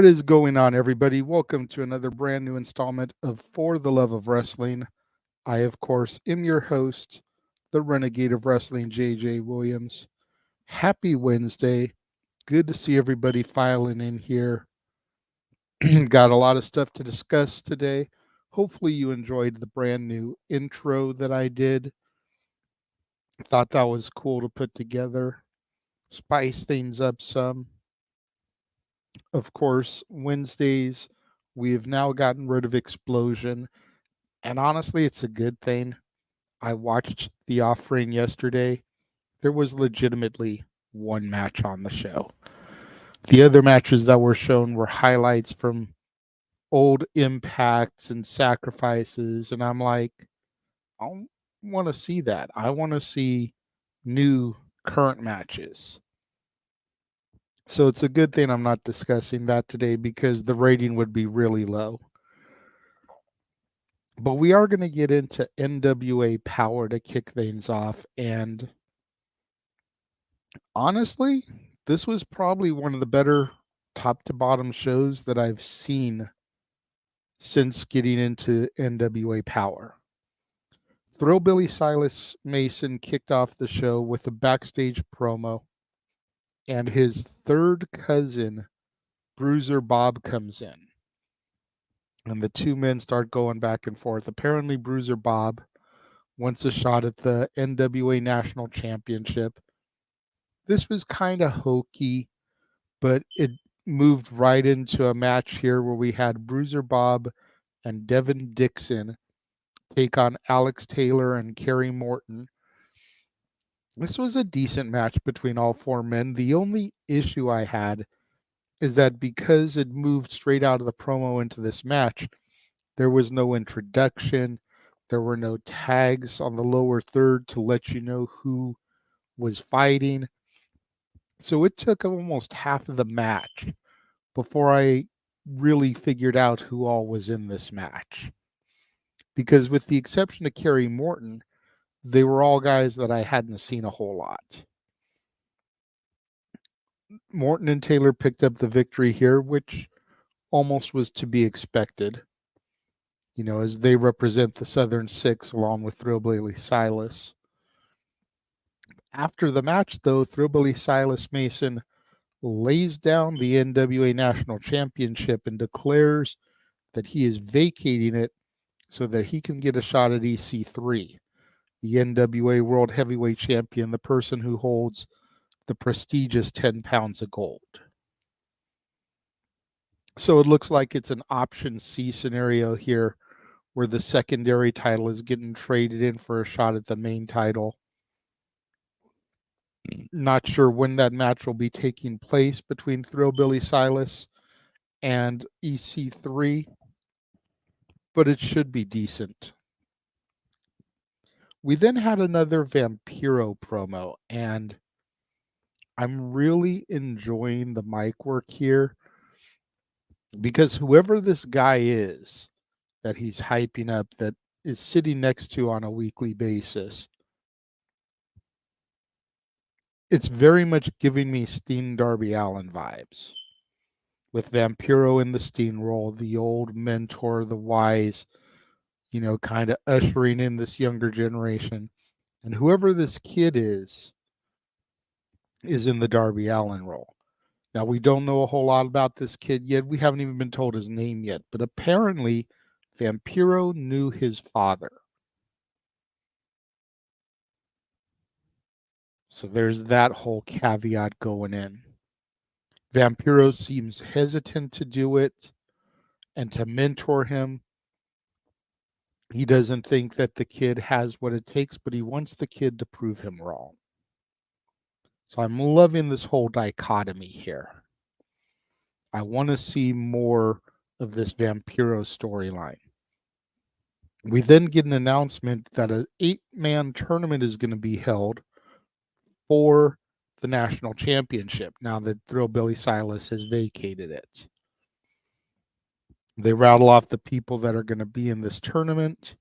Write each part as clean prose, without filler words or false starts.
What is going on, everybody? Welcome to another brand new installment of For the Love of Wrestling. I, of course, am your host, the Renegade of Wrestling, JJ Williams. Happy Wednesday. Good to see everybody filing in here. Got a lot of stuff to discuss today. Hopefully, you enjoyed the brand new intro that I did. Thought that was cool to put together, spice things up some. Of course, Wednesdays, we have now gotten rid of Explosion. And honestly, it's a good thing. I watched The Offering yesterday. There was legitimately one match on the show. The other matches that were shown were highlights from old impacts and sacrifices. And I'm like, I don't want to see that. I want to see new current matches. So it's a good thing I'm not discussing that today because the rating would be really low. But we are going to get into NWA Powerrr to kick things off. And honestly, this was probably one of the better top to bottom shows that I've seen since getting into NWA Powerrr. Thrillbilly Silas Mason kicked off the show with a backstage promo, and his third cousin, Bruiser Bob, comes in. And the two men start going back and forth. Apparently, Bruiser Bob wants a shot at the NWA National Championship. This was kind of hokey, but it moved right into a match here where we had Bruiser Bob and Devin Dixon take on Alex Taylor and Kerry Morton. This was a decent match between all four men. The only issue I had is that because it moved straight out of the promo into this match, there was no introduction. There were no tags on the lower third to let you know who was fighting. So it took almost half of the match before I really figured out who all was in this match. Because with the exception of Kerry Morton, they were all guys that I hadn't seen a whole lot. Morton and Taylor picked up the victory here, which almost was to be expected, you know, as they represent the Southern Six along with Thrillbilly Silas. After the match, though, Thrillbilly Silas Mason lays down the NWA National Championship and declares that he is vacating it so that he can get a shot at EC3, the NWA World Heavyweight Champion, the person who holds the prestigious 10 pounds of gold. So it looks like it's an option C scenario here where the secondary title is getting traded in for a shot at the main title. Not sure when that match will be taking place between Thrillbilly Silas and EC3, but it should be decent. We then had another Vampiro promo, and I'm really enjoying the mic work here because whoever this guy is that he's hyping up, that is sitting next to on a weekly basis, it's very much giving me Steen Darby Allin vibes. With Vampiro in the Steen role, the old mentor, the wise, you know, kind of ushering in this younger generation. And whoever this kid is in the Darby Allin role. Now, we don't know a whole lot about this kid yet. We haven't even been told his name yet. But apparently, Vampiro knew his father. So there's that whole caveat going in. Vampiro seems hesitant to do it and to mentor him. He doesn't think that the kid has what it takes, but he wants the kid to prove him wrong. So I'm loving this whole dichotomy here. I want to see more of this Vampiro storyline. We then get an announcement that an 8-man tournament is going to be held for the national championship now that Thrillbilly Silas has vacated it. They rattle off the people that are going to be in this tournament.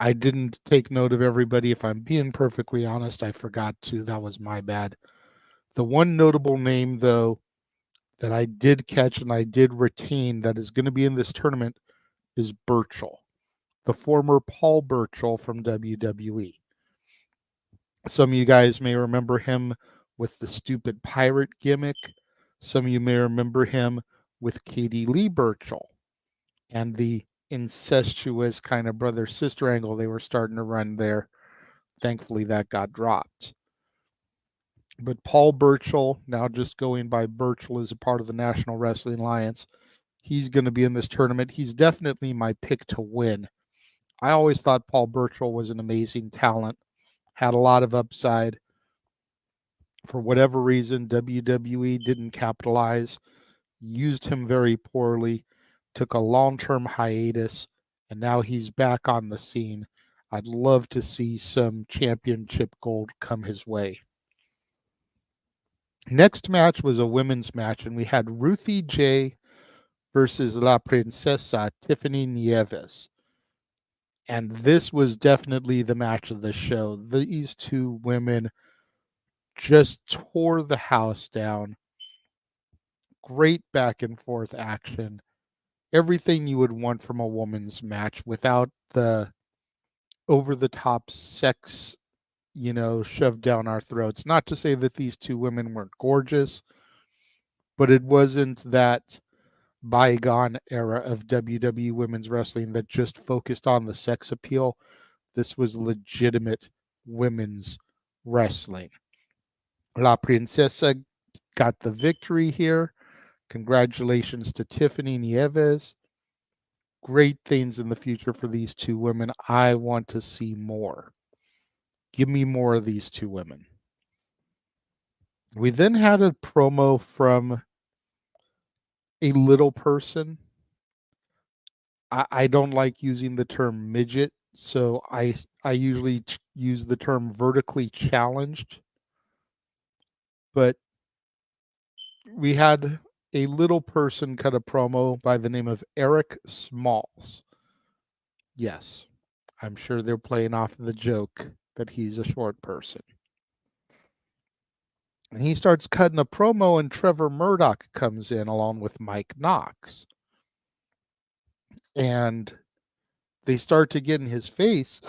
I didn't take note of everybody. If I'm being perfectly honest, I forgot to. That was my bad. The one notable name, though, that I did catch and I did retain that is going to be in this tournament is Burchell, the former Paul Burchell from WWE. Some of you guys may remember him with the stupid pirate gimmick. Some of you may remember him with Katie Lee Burchell and the incestuous kind of brother-sister angle they were starting to run there. Thankfully, that got dropped. But Paul Burchell, now just going by Burchell, is a part of the National Wrestling Alliance. He's going to be in this tournament. He's definitely my pick to win. I always thought Paul Burchell was an amazing talent, had a lot of upside. For whatever reason, WWE didn't capitalize, used him very poorly, took a long-term hiatus, and now he's back on the scene. I'd love to see some championship gold come his way. Next match was a women's match, and we had Ruthie J versus La Princesa Tiffany Nieves. And this was definitely the match of the show. These two women just tore the house down. Great back and forth action. Everything you would want from a woman's match without the over-the-top sex, shoved down our throats. Not to say that these two women weren't gorgeous, but it wasn't that bygone era of WWE women's wrestling that just focused on the sex appeal. This was legitimate women's wrestling. La Princesa got the victory here. Congratulations to Tiffany Nieves. Great things in the future for these two women. I want to see more. Give me more of these two women. We then had a promo from a little person. I don't like using the term midget, so I usually use the term vertically challenged. But we had a little person cut a promo by the name of Eric Smalls. Yes, I'm sure they're playing off the joke that he's a short person. And he starts cutting a promo, and Trevor Murdoch comes in along with Mike Knox. And they start to get in his face,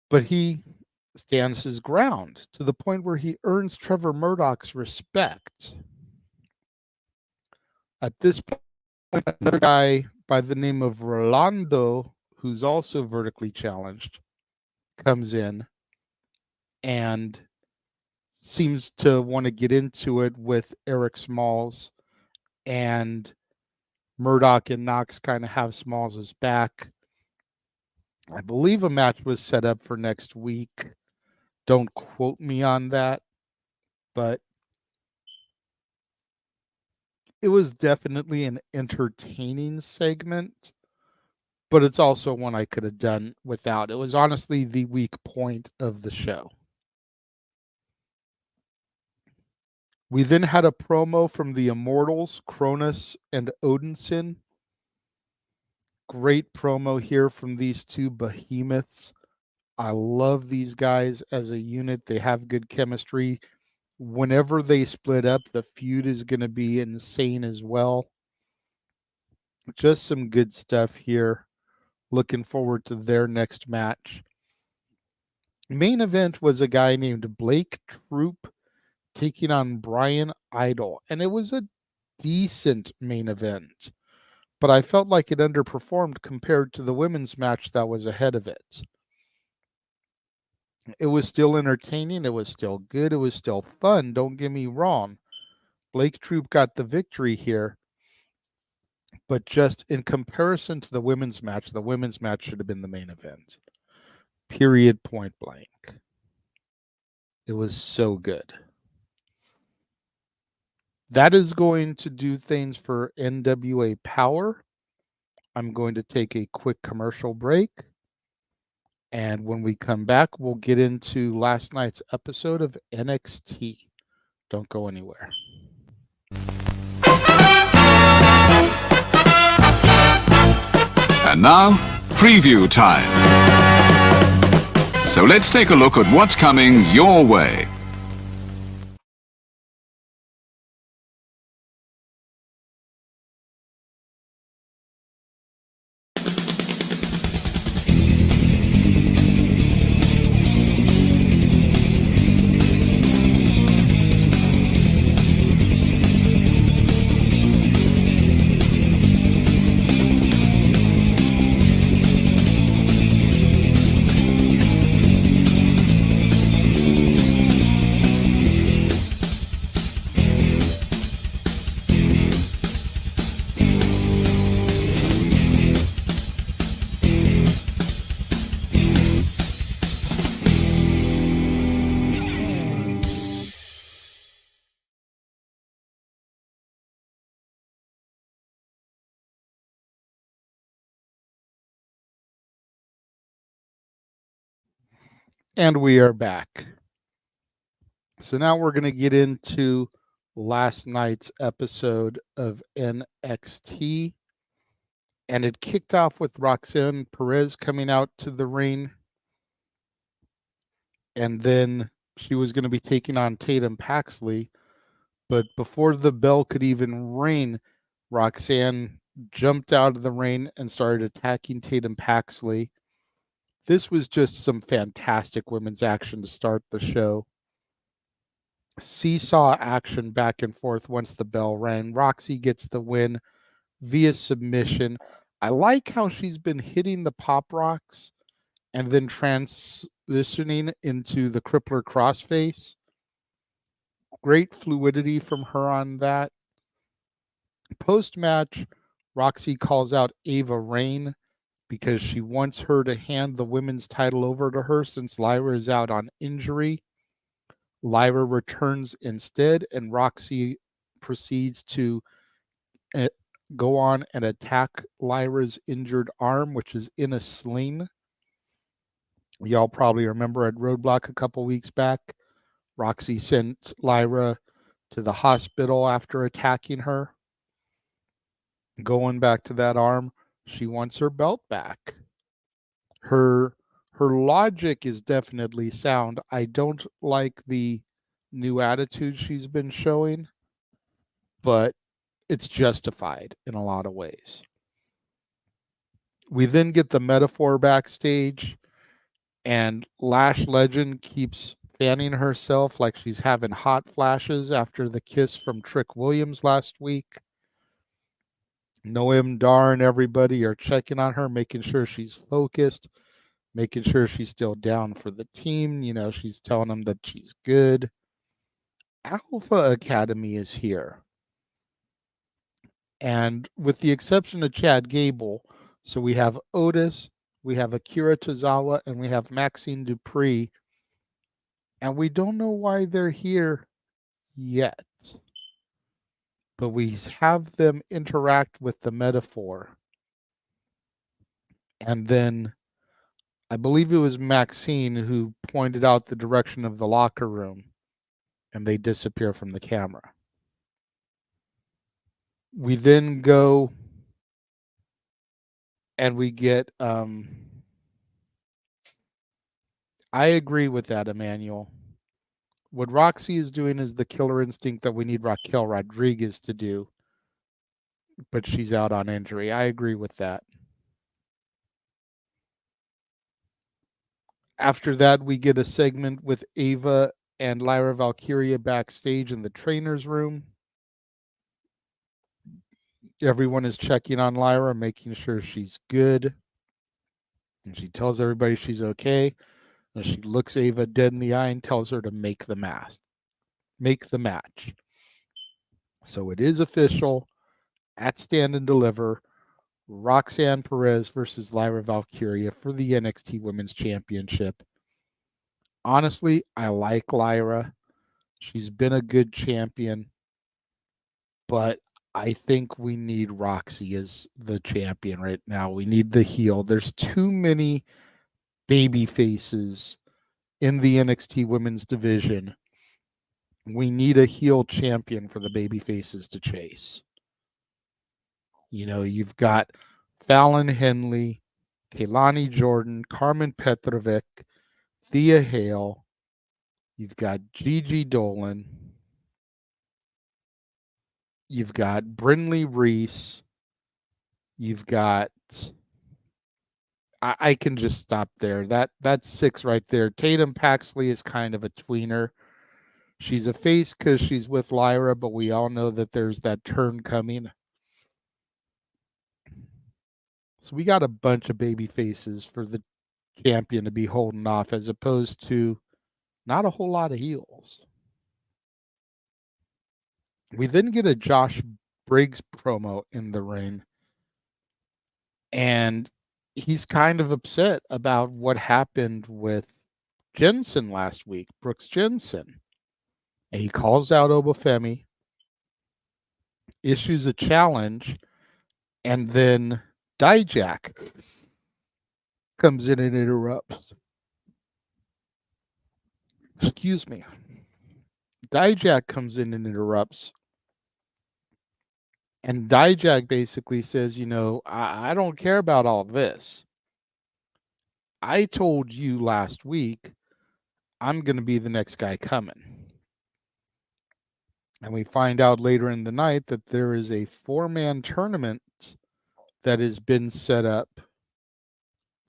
but he stands his ground to the point where he earns Trevor Murdoch's respect. At this point, another guy by the name of Rolando, who's also vertically challenged, comes in and seems to want to get into it with Eric Smalls, and Murdoch and Knox kind of have Smalls' back. I believe a match was set up for next week. Don't quote me on that, but it was definitely an entertaining segment, but it's also one I could have done without. It was honestly the weak point of the show. We then had a promo from the Immortals, Cronus and Odinson. Great promo here from these two behemoths. I love these guys as a unit. They have good chemistry. Whenever they split up, the feud is going to be insane as well. Just some good stuff here. Looking forward to their next match. Main event was a guy named Blake Troop taking on Brian Idol, and it was a decent main event, but I felt like it underperformed compared to the women's match that was ahead of it. It was still entertaining, it was still good, it was still fun, don't get me wrong. Blake Troop got the victory here, but just in comparison to the women's match should have been the main event. Period, point blank. It was so good. That is going to do things for NWA Powerrr. I'm going to take a quick commercial break. And when we come back, we'll get into last night's episode of NXT. Don't go anywhere. And now, preview time. So let's take a look at what's coming your way. And we are back. So now we're going to get into last night's episode of NXT. And it kicked off with Roxanne Perez coming out to the ring. And then she was going to be taking on Tatum Paxley. But before the bell could even ring, Roxanne jumped out of the ring and started attacking Tatum Paxley. This was just some fantastic women's action to start the show. Seesaw action back and forth once the bell rang. Roxy gets the win via submission. I like how she's been hitting the pop rocks and then transitioning into the crippler crossface. Great fluidity from her on that. Post-match, Roxy calls out Ava Raine because she wants her to hand the women's title over to her since Lyra is out on injury. Lyra returns instead, and Roxy proceeds to go on and attack Lyra's injured arm, which is in a sling. Y'all probably remember at Roadblock a couple weeks back, Roxy sent Lyra to the hospital after attacking her. Going back to that arm, she wants her belt back. Her logic is definitely sound. I don't like the new attitude she's been showing, but it's justified in a lot of ways. We then get the metaphor backstage, and Lash Legend keeps fanning herself like she's having hot flashes after the kiss from Trick Williams last week. Noam Dar and everybody are checking on her, making sure she's focused, making sure she's still down for the team. You know, she's telling them that she's good. Alpha Academy is here. And with the exception of Chad Gable, so we have Otis, we have Akira Tozawa, and we have Maxine Dupree. And we don't know why they're here yet. But we have them interact with the metaphor. And then I believe it was Maxine who pointed out the direction of the locker room, and they disappear from the camera. We then go and we get I agree with that, Emmanuel. What Roxy is doing is the killer instinct that we need Raquel Rodriguez to do, but she's out on injury. I agree with that. After that, we get a segment with Ava and Lyra Valkyria backstage in the trainer's room. Everyone is checking on Lyra, making sure she's good. And she tells everybody she's okay. And she looks Ava dead in the eye and tells her to make the match. So it is official. At Stand and Deliver, Roxanne Perez versus Lyra Valkyria for the NXT Women's Championship. Honestly, I like Lyra. She's been a good champion, but I think we need Roxy as the champion right now. We need the heel. There's too many baby faces in the NXT women's division. We need a heel champion for the baby faces to chase. You know, you've got Fallon Henley, Kehlani Jordan, Carmen Petrovic, Thea Hale. You've got Gigi Dolan. You've got Brinley Reese. You've got... I can just stop there. That's 6 right there. Tatum Paxley is kind of a tweener. She's a face because she's with Lyra, but we all know that there's that turn coming. So we got a bunch of baby faces for the champion to be holding off, as opposed to not a whole lot of heels. We then get a Josh Briggs promo in the ring, and he's kind of upset about what happened with Jensen last week, Brooks Jensen. And he calls out Obafemi, issues a challenge, and then Dijak comes in and interrupts. Excuse me. Dijak comes in and interrupts. And Dijak basically says, I don't care about all this. I told you last week I'm going to be the next guy coming. And we find out later in the night that there is a 4-man tournament that has been set up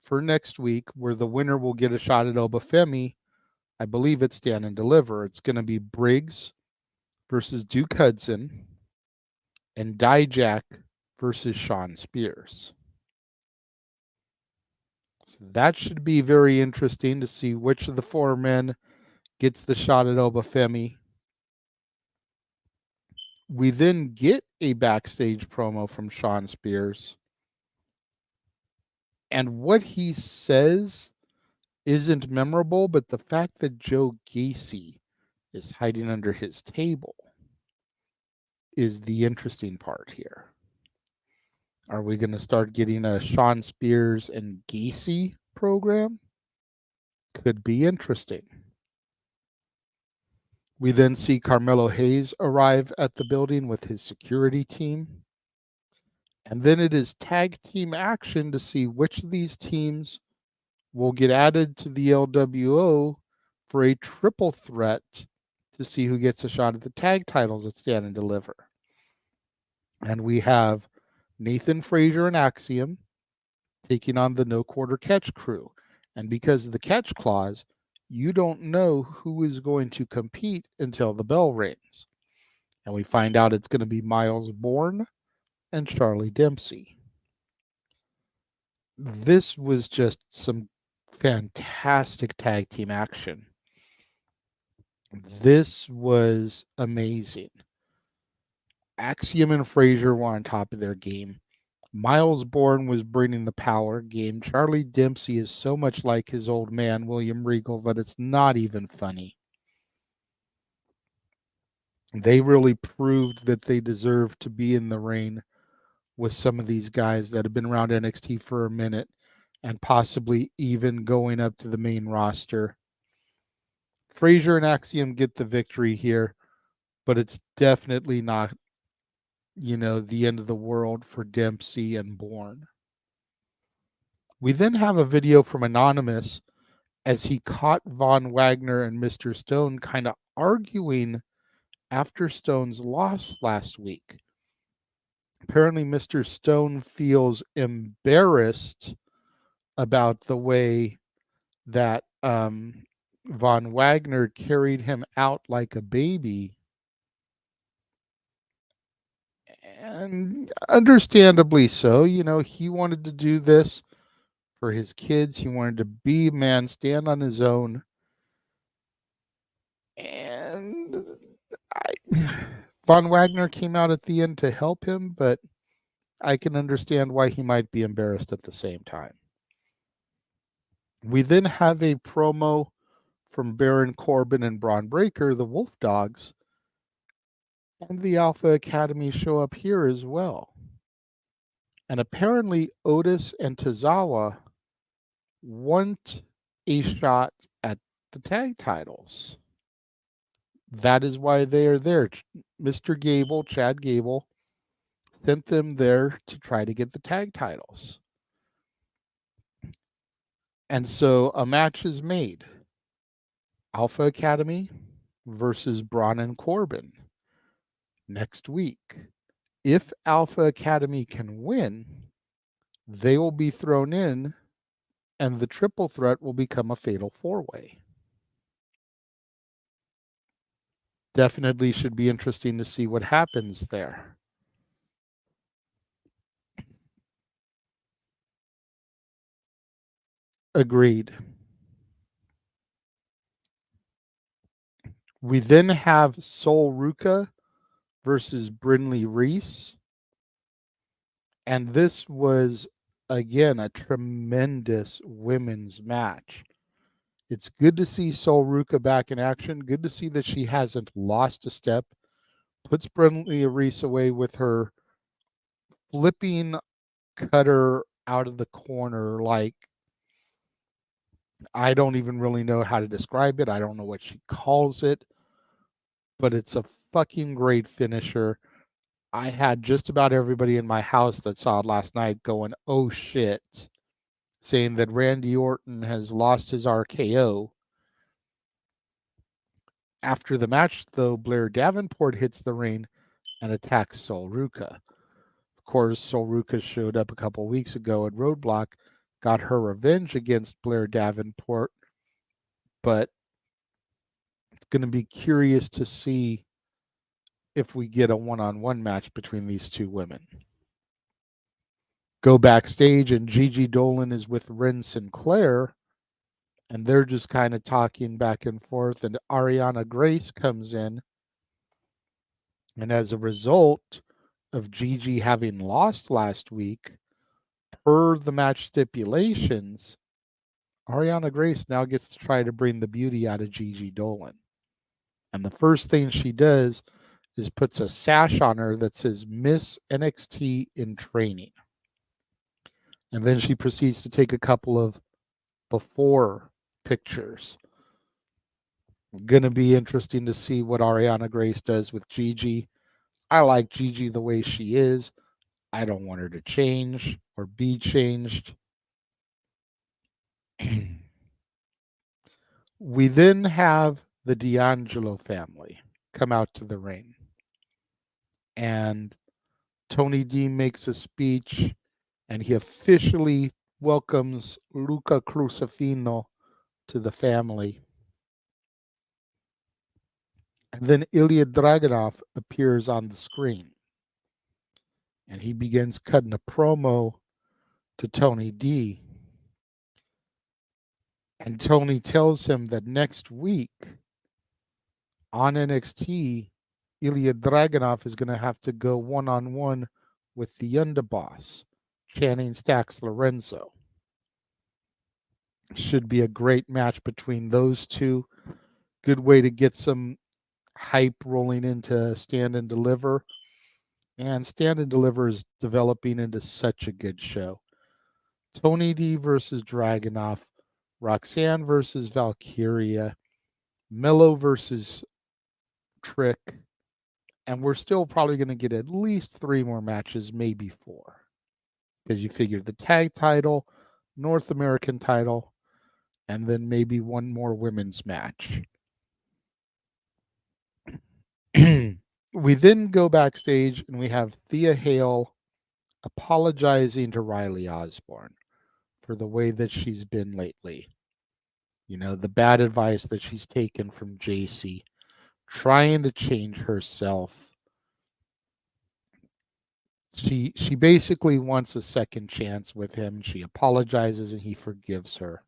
for next week where the winner will get a shot at Obafemi. I believe it's Stand and Deliver. It's going to be Briggs versus Duke Hudson and Dijak versus Sean Spears. So that should be very interesting to see which of the 4 men gets the shot at Obafemi. We then get a backstage promo from Sean Spears. And what he says isn't memorable, but the fact that Joe Gacy is hiding under his table is the interesting part here. Are we going to start getting a Sean Spears and Gacy program? Could be interesting. We then see Carmelo Hayes arrive at the building with his security team. And then it is tag team action to see which of these teams will get added to the LWO for a triple threat to see who gets a shot at the tag titles at Stand and Deliver. And we have Nathan Frazier and Axiom taking on the No Quarter Catch crew. And because of the catch clause, you don't know who is going to compete until the bell rings. And we find out it's going to be Miles Bourne and Charlie Dempsey. This was just some fantastic tag team action. This was amazing. Axiom and Frazier were on top of their game. Miles Bourne was bringing the power game. Charlie Dempsey is so much like his old man, William Regal, that it's not even funny. They really proved that they deserve to be in the ring with some of these guys that have been around NXT for a minute and possibly even going up to the main roster. Frazier and Axiom get the victory here, but it's definitely not, the end of the world for Dempsey and Bourne. We then have a video from Anonymous as he caught Von Wagner and Mr. Stone kind of arguing after Stone's loss last week. Apparently, Mr. Stone feels embarrassed about the way that Von Wagner carried him out like a baby. And understandably so. He wanted to do this for his kids. He wanted to be a man, stand on his own. And Von Wagner came out at the end to help him, but I can understand why he might be embarrassed at the same time. We then have a promo from Baron Corbin and Braun Breaker, the Wolf Dogs, and the Alpha Academy show up here as well. And apparently Otis and Tozawa want a shot at the tag titles. That is why they are there. Mr. Gable, Chad Gable, sent them there to try to get the tag titles. And so a match is made. Alpha Academy versus Braun and Corbin next week. If Alpha Academy can win, they will be thrown in and the triple threat will become a fatal 4-way. Definitely should be interesting to see what happens there. Agreed. We then have Sol Ruka versus Brinley Reese. And this was, again, a tremendous women's match. It's good to see Sol Ruka back in action. Good to see that she hasn't lost a step. Puts Brinley Reese away with her flipping cutter out of the corner like I don't even really know how to describe it. I don't know what she calls it, but it's a fucking great finisher. I had just about everybody in my house that saw it last night going, oh shit, saying that Randy Orton has lost his RKO. After the match, though, Blair Davenport hits the ring and attacks Sol Ruca. Of course, Sol Ruca showed up a couple weeks ago at Roadblock, got her revenge against Blair Davenport, but it's going to be curious to see if we get a one-on-one match between these two women. Go backstage, and Gigi Dolan is with Ren Sinclair, and they're just kind of talking back and forth, and Ariana Grace comes in, and as a result of Gigi having lost last week, per the match stipulations, Ariana Grace now gets to try to bring the beauty out of Gigi Dolan. And the first thing she does is puts a sash on her that says Miss NXT in Training. And then she proceeds to take a couple of before pictures. Going to be interesting to see what Ariana Grace does with Gigi. I like Gigi the way she is. I don't want her to change or be changed. We then have the D'Angelo family come out to the ring. And Tony D makes a speech, and he officially welcomes Luca Crucifino to the family. And then Ilya Dragunov appears on the screen. And he begins cutting a promo to Tony D. And Tony tells him that next week on NXT, Ilya Dragunov is going to have to go one-on-one with the underboss, Channing Stacks Lorenzo. Should be a great match between those two. Good way to get some hype rolling into Stand and Deliver. And Stand and Deliver is developing into such a good show. Tony D versus Dragunov, Roxanne versus Valkyria, Mello versus Trick, and we're still probably going to get at least 3 more matches, maybe 4. Because you figure the tag title, North American title, and then maybe 1 more women's match. We then go backstage and we have Thea Hale apologizing to Riley Osborne for the way that she's been lately. You know, the bad advice that she's taken from JC, trying to change herself. She basically wants a second chance with him. She apologizes and he forgives her.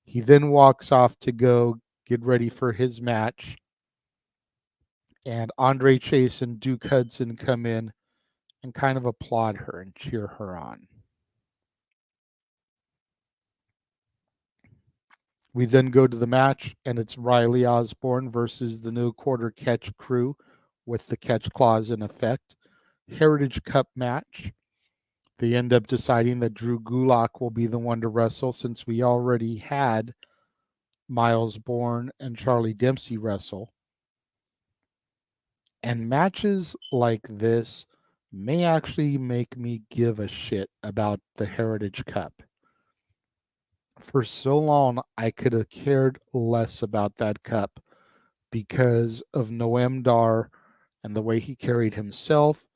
He then walks off to go get ready for his match. And Andre Chase and Duke Hudson come in and kind of applaud her and cheer her on. We then go to the match, and it's Riley Osborne versus the No Quarter Catch crew with the catch clause in effect. Heritage Cup match. They end up deciding that Drew Gulak will be the one to wrestle since we already had Miles Bourne and Charlie Dempsey wrestle. And matches like this may actually make me give a shit about the Heritage Cup. For so long, I could have cared less about that cup because of Noam Dar and the way he carried himself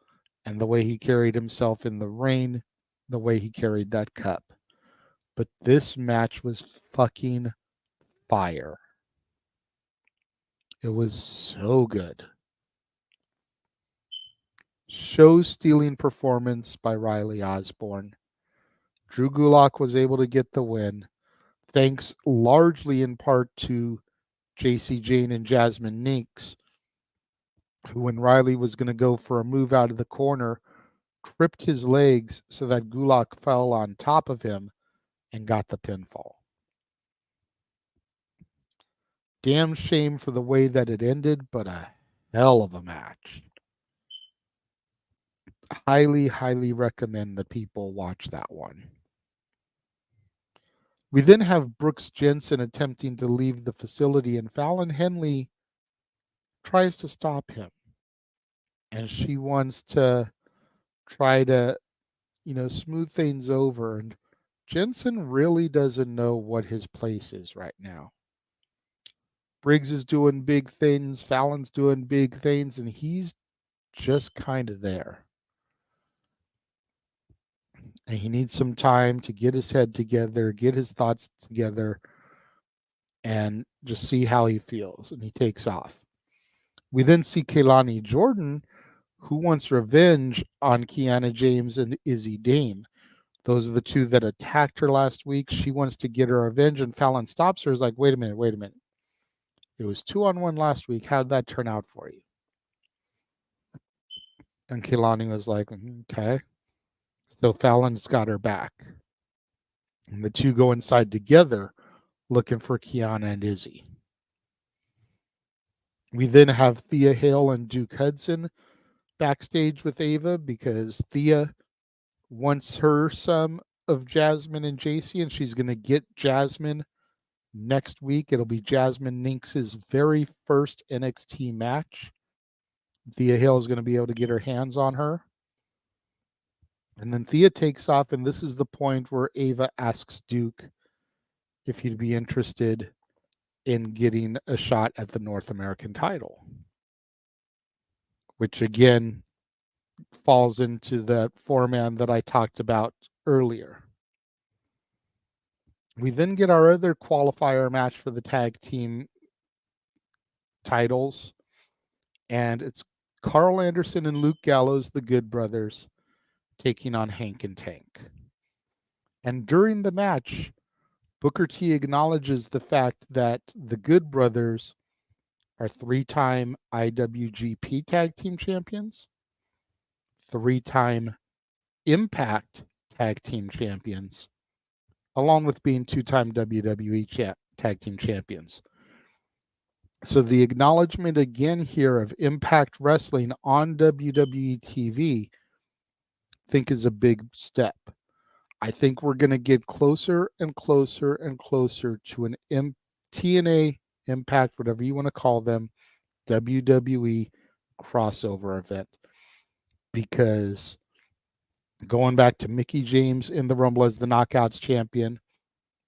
and the way he carried himself in the ring, the way he carried that cup. But this match was fucking fire. It was so good. Show-stealing performance by Riley Osborne. Drew Gulak was able to get the win, thanks largely in part to JC Jane and Jasmine Ninks, who, when Riley was going to go for a move out of the corner, tripped his legs so that Gulak fell on top of him and got the pinfall. Damn shame for the way that it ended, but a hell of a match. Highly, highly recommend that people watch that one. We then have Brooks Jensen attempting to leave the facility, and Fallon Henley tries to stop him. And she wants to try to, smooth things over. And Jensen really doesn't know what his place is right now. Briggs is doing big things, Fallon's doing big things, and he's just kind of there. And he needs some time to get his head together, get his thoughts together, and just see how he feels. And he takes off. We then see Kehlani Jordan, who wants revenge on Kiana James and Izzy Dane. Those are the two that attacked her last week. She wants to get her revenge, and Fallon stops her. Is like, wait a minute. It was 2-on-1 last week. How did that turn out for you? And Kehlani was like, okay. So Fallon's got her back. And the two go inside together looking for Kiana and Izzy. We then have Thea Hale and Duke Hudson backstage with Ava because Thea wants her some of Jasmine and JC, and she's going to get Jasmine next week. It'll be Jasmine Nynx's very first NXT match. Thea Hale is going to be able to get her hands on her. And then Thea takes off, and this is the point where Ava asks Duke if he'd be interested in getting a shot at the North American title, which again falls into that four-man that I talked about earlier. We then get our other qualifier match for the tag team titles, and it's Carl Anderson and Luke Gallows, the Good Brothers, taking on Hank and Tank. And during the match, Booker T acknowledges the fact that the Good Brothers are 3-time IWGP Tag Team Champions, 3-time Impact Tag Team Champions, along with being 2-time WWE Tag Team Champions. So the acknowledgement again here of Impact Wrestling on WWE TV, I think is a big step. I think we're going to get closer and closer and closer to an TNA, Impact, whatever you want to call them, WWE crossover event. Because going back to Mickie James in the Rumble as the Knockouts champion,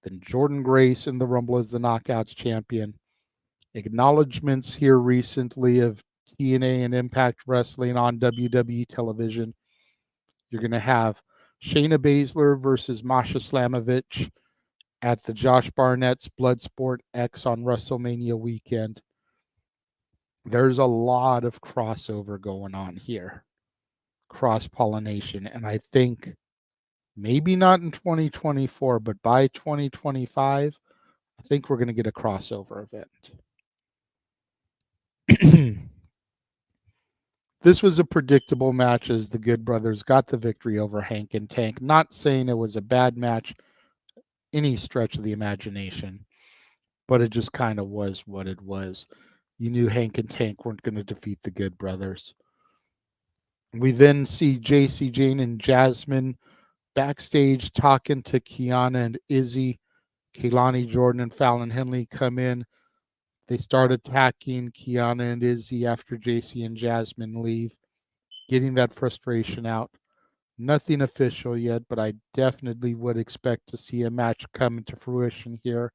then Jordan Grace in the Rumble as the Knockouts champion, acknowledgments here recently of TNA and Impact Wrestling on WWE television. You're going to have Shayna Baszler versus Masha Slamovich at the Josh Barnett's Bloodsport X on WrestleMania weekend. There's a lot of crossover going on here, cross-pollination, and I think maybe not in 2024, but by 2025, I think we're going to get a crossover event. This was a predictable match as the Good Brothers got the victory over Hank and Tank. Not saying it was a bad match, any stretch of the imagination, but it just kind of was what it was. You knew Hank and Tank weren't going to defeat the Good Brothers. We then see JC Jane and Jasmine backstage talking to Kiana and Izzy. Kehlani Jordan and Fallon Henley come in. They start attacking Kiana and Izzy after JC and Jasmine leave, getting that frustration out. Nothing official yet, but I definitely would expect to see a match come into fruition here.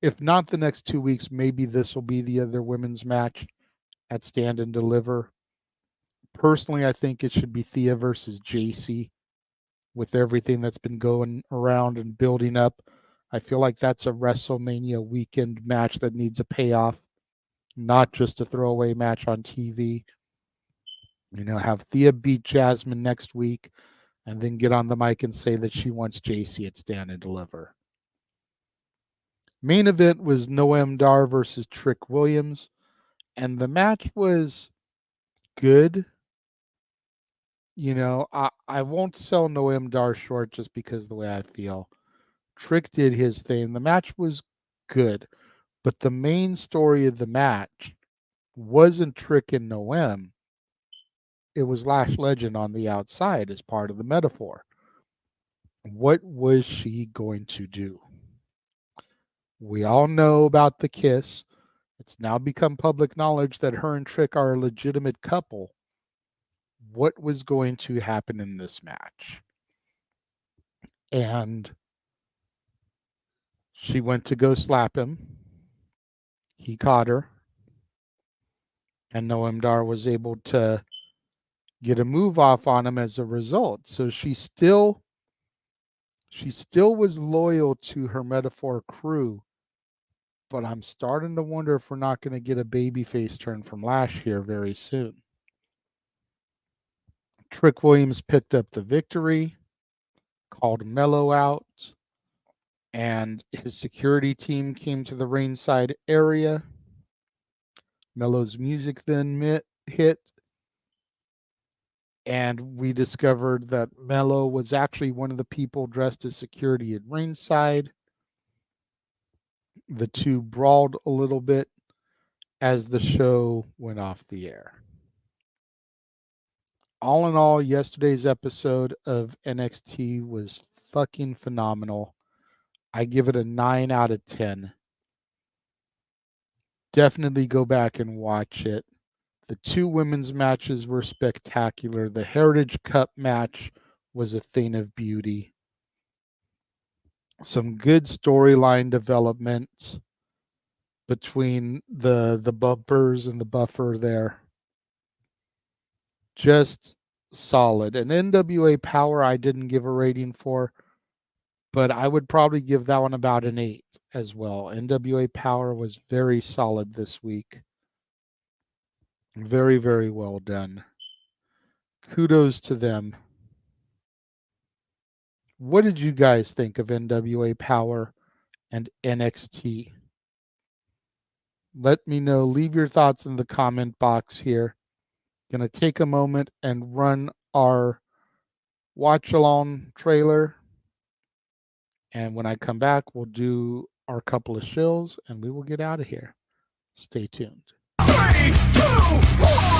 If not the next 2 weeks, maybe this will be the other women's match at Stand and Deliver. Personally, I think it should be Thea versus JC with everything that's been going around and building up. I feel like that's a WrestleMania weekend match that needs a payoff, not just a throwaway match on TV. Have Thea beat Jasmine next week and then get on the mic and say that she wants JC at Stand and Deliver. Main event was Noam Dar versus Trick Williams, and the match was good. I won't sell Noam Dar short just because of the way I feel. Trick did his thing. The match was good, but the main story of the match wasn't Trick and Noam. It was Lash Legend on the outside as part of the metaphor. What was she going to do? We all know about the kiss. It's now become public knowledge that her and Trick are a legitimate couple. What was going to happen in this match? And she went to go slap him. He caught her. And Noam Dar was able to get a move off on him as a result. So she still was loyal to her Metaphor crew. But I'm starting to wonder if we're not going to get a babyface turn from Lash here very soon. Trick Williams picked up the victory, called Mello out, and his security team came to the ringside area. Mello's music then hit, and we discovered that Mello was actually one of the people dressed as security at ringside. The two brawled a little bit as the show went off the air. All in all, yesterday's episode of NXT was fucking phenomenal. I give it a 9 out of 10. Definitely go back and watch it. The two women's matches were spectacular. The Heritage Cup match was a thing of beauty. Some good storyline development between the bumpers and the buffer there. Just solid. And NWA Powerrr I didn't give a rating for, but I would probably give that one about an 8 as well. NWA Powerrr was very solid this week. Very, very well done. Kudos to them. What did you guys think of NWA Powerrr and NXT? Let me know. Leave your thoughts in the comment box here. Going to take a moment and run our watch-along trailer. And when I come back, we'll do our couple of shills and we will get out of here. Stay tuned. 3, 2, 1.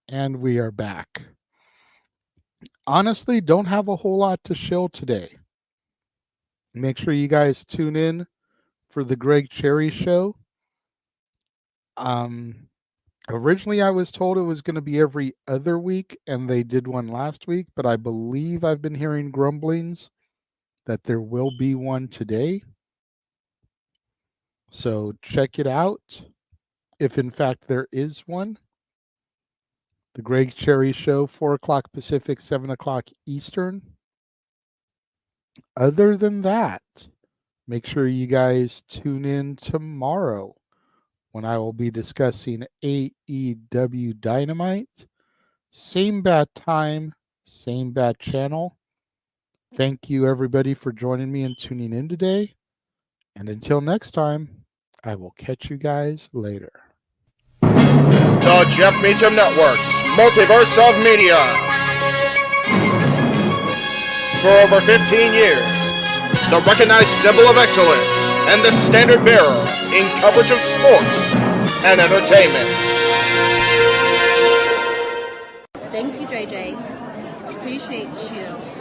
And we are back. Honestly, don't have a whole lot to show today. Make sure you guys tune in for the Greg Cherry show. Originally, I was told it was going to be every other week, and they did one last week, but I believe I've been hearing grumblings that there will be one today. So check it out if in fact there is one. The Greg Cherry Show, 4 o'clock Pacific, 7 o'clock Eastern. Other than that, make sure you guys tune in tomorrow when I will be discussing AEW Dynamite. Same bad time, same bad channel. Thank you, everybody, for joining me and tuning in today. And until next time, I will catch you guys later. The Jeff Meacham Network's Multiverse of Media. For over 15 years, the recognized symbol of excellence and the standard bearer in coverage of sports and entertainment. Thank you, JJ. Appreciate you.